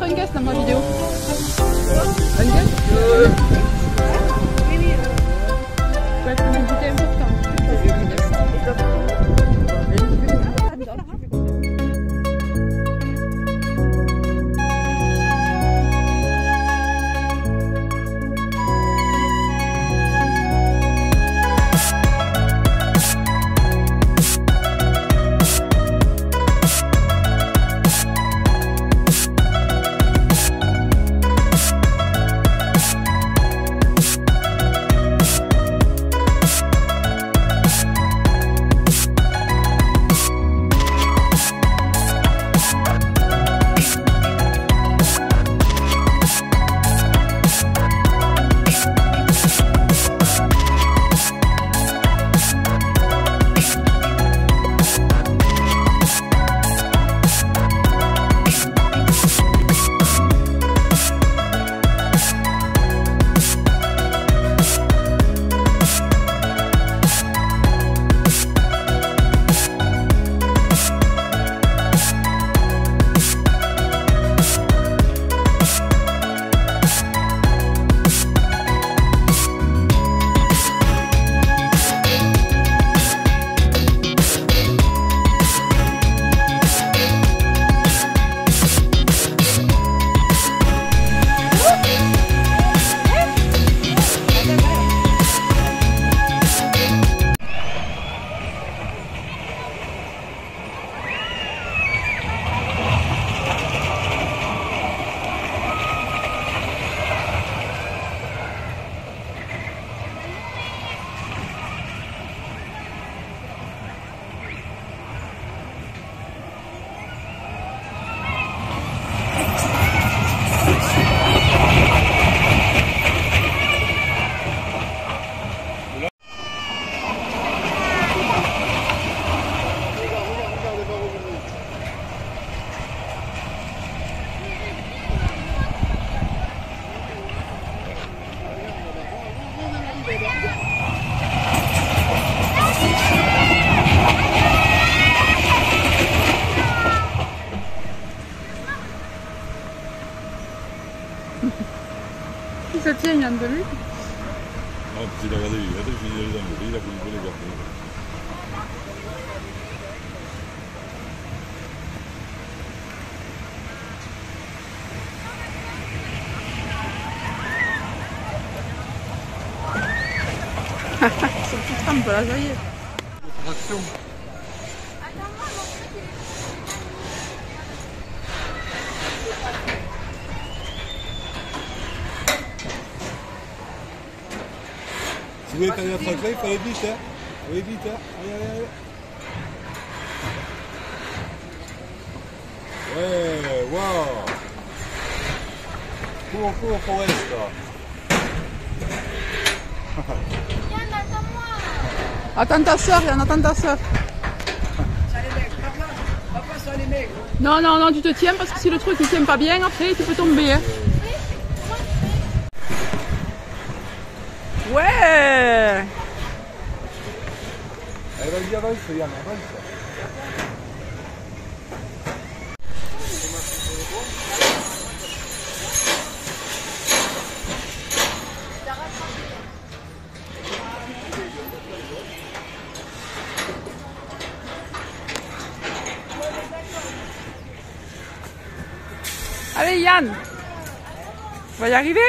un guest dans ma vidéo. Un guest Oui, oui. Ça va être un invité important. Il se tient, Yann, de lui. Ah, parce qu'il a regardé, il a voulu les garder. Son petit trempe là, ça y est. Traction. Si vous voulez faire une attraction, il faut aller vite, hein. Allez vite, hein. Allez. Ouais, waouh. Cours, Forest, là. Yann, attends-moi. Attends ta soeur, Yann, attends ta soeur. Non, tu te tiens parce que si le truc il tient pas bien, après tu peux tomber. Hein. Ouais. Allez, vas-y, avance, Yann, avance. Allez Yann, tu vas y arriver?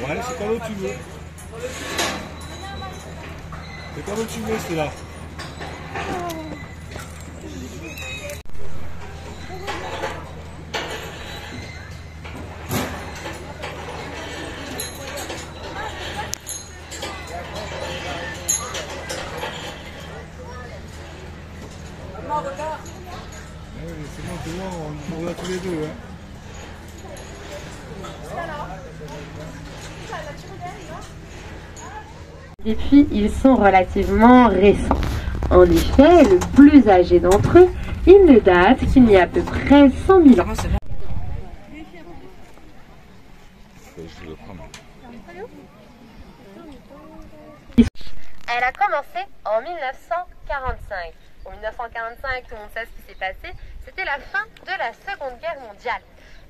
Ouais, c'est pas l'eau que tu veux. C'est pas l'eau que tu veux, c'est là. C'est bon, on regarde tous les deux. Hein. Et puis, ils sont relativement récents. En effet, le plus âgé d'entre eux, il ne date qu'il y a à peu près 100 000 ans. Elle a commencé en 1945. En 1945, tout le monde sait ce qui s'est passé, c'était la fin de la Seconde Guerre mondiale.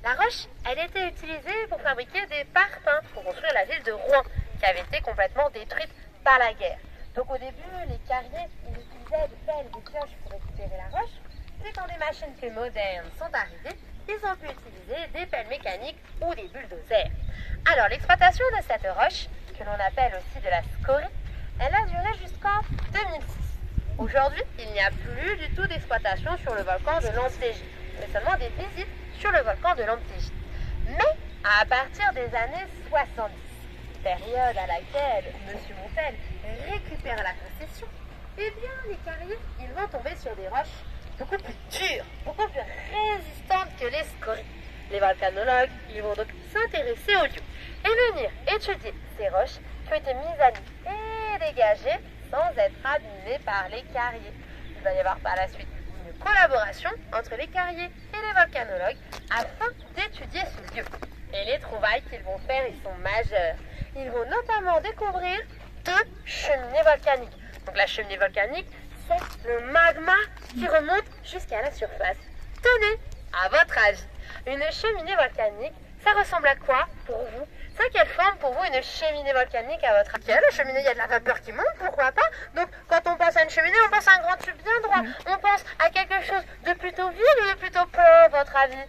La roche, elle était utilisée pour fabriquer des parpaings pour construire la ville de Rouen, qui avait été complètement détruite par la guerre. Donc au début, les carriers, ils utilisaient des pelles, des pioches pour récupérer la roche. Puis quand des machines plus modernes sont arrivées, ils ont pu utiliser des pelles mécaniques ou des bulldozers. Alors l'exploitation de cette roche, que l'on appelle aussi de la scorie, elle a duré jusqu'en 2006. Aujourd'hui, il n'y a plus du tout d'exploitation sur le volcan de l'Antégie, mais seulement des visites sur le volcan de l'Antégie. Mais à partir des années 70, période à laquelle M. Montel récupère la concession, eh bien les carriers, ils vont tomber sur des roches beaucoup plus dures, beaucoup plus résistantes que les scories. Les volcanologues, ils vont donc s'intéresser au lieu et venir étudier ces roches qui ont été mises à nu et dégagées sans être abîmées par les carriers. Il va y avoir par la suite une collaboration entre les carriers et les volcanologues afin d'étudier ce lieu. Et les trouvailles qu'ils vont faire, ils sont majeurs. Ils vont notamment découvrir 2 cheminées volcaniques. Donc la cheminée volcanique, c'est le magma qui remonte jusqu'à la surface. Tenez, à votre avis, une cheminée volcanique, ça ressemble à quoi pour vous? C'est quelle forme pour vous une cheminée volcanique à votre avis? La cheminée, il y a de la vapeur qui monte, pourquoi pas? Donc quand on pense à une cheminée, on pense à un grand tube bien droit. On pense à quelque chose de plutôt vide ou de plutôt plein, à votre avis?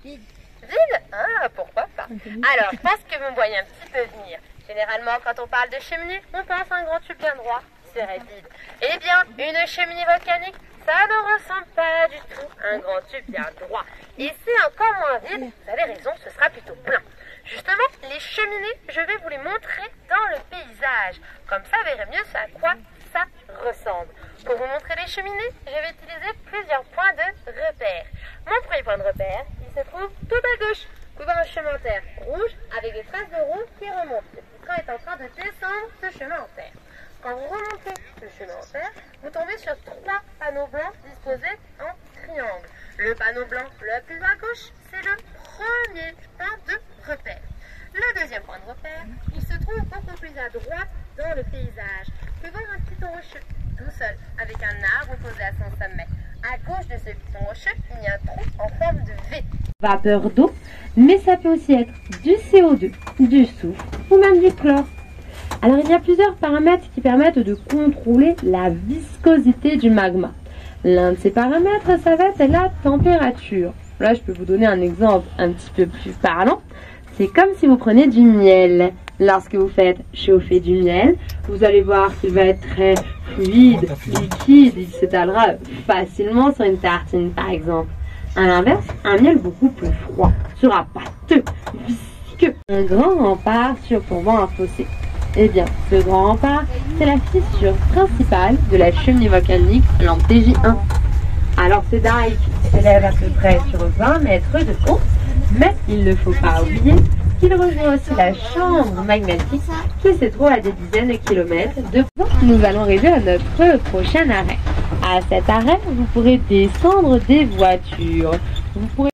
Vide. Vide? Ah, pourquoi pas? Alors, je pense que vous me voyez un petit peu venir. Généralement, quand on parle de cheminée, on pense à un grand tube bien droit. Serait vide. Eh bien, une cheminée volcanique, ça ne ressemble pas du tout à un grand tube bien droit. Et c'est encore moins vide, vous avez raison, ce sera plutôt plein. Justement, les cheminées, je vais vous les montrer dans le paysage. Comme ça, vous verrez mieux à quoi ça ressemble. Pour vous montrer les cheminées, je vais utiliser plusieurs points de repère. Mon premier point de repère, il se trouve tout à gauche. Vous voyez un chemin en terre rouge avec des traces de roue qui remontent. Le petit train est en train de descendre ce chemin en terre. Quand vous remontez ce chemin en terre, vous tombez sur 3 panneaux blancs disposés en triangle. Le panneau blanc le plus à gauche, c'est le premier point de repère. Le deuxième point de repère, il se trouve beaucoup plus à droite dans le paysage. Vous pouvez voir un piton rocheux, tout seul, avec un arbre posé à son sommet. À gauche de ce piton rocheux, il y a un trou en forme de V. Vapeur d'eau, mais ça peut aussi être du CO2, du soufre ou même du chlore. Alors il y a plusieurs paramètres qui permettent de contrôler la viscosité du magma. L'un de ces paramètres, ça va être la température. Là, je peux vous donner un exemple un petit peu plus parlant. C'est comme si vous prenez du miel. Lorsque vous faites chauffer du miel, vous allez voir qu'il va être très fluide, liquide, il s'étalera facilement sur une tartine par exemple. À l'inverse, un miel beaucoup plus froid sera pâteux, visqueux. Un grand rempart surplombant un fossé. Eh bien, ce grand rempart, c'est la fissure principale de la cheminée volcanique l'Antégie 1. Alors ce dike s'élève à peu près sur 20 mètres de haut, mais il ne faut pas oublier qu'il rejoint aussi la chambre magmatique qui se trouve à des dizaines de kilomètres de là. Nous allons arriver à notre prochain arrêt. À cet arrêt, vous pourrez descendre des voitures. Vous pourrez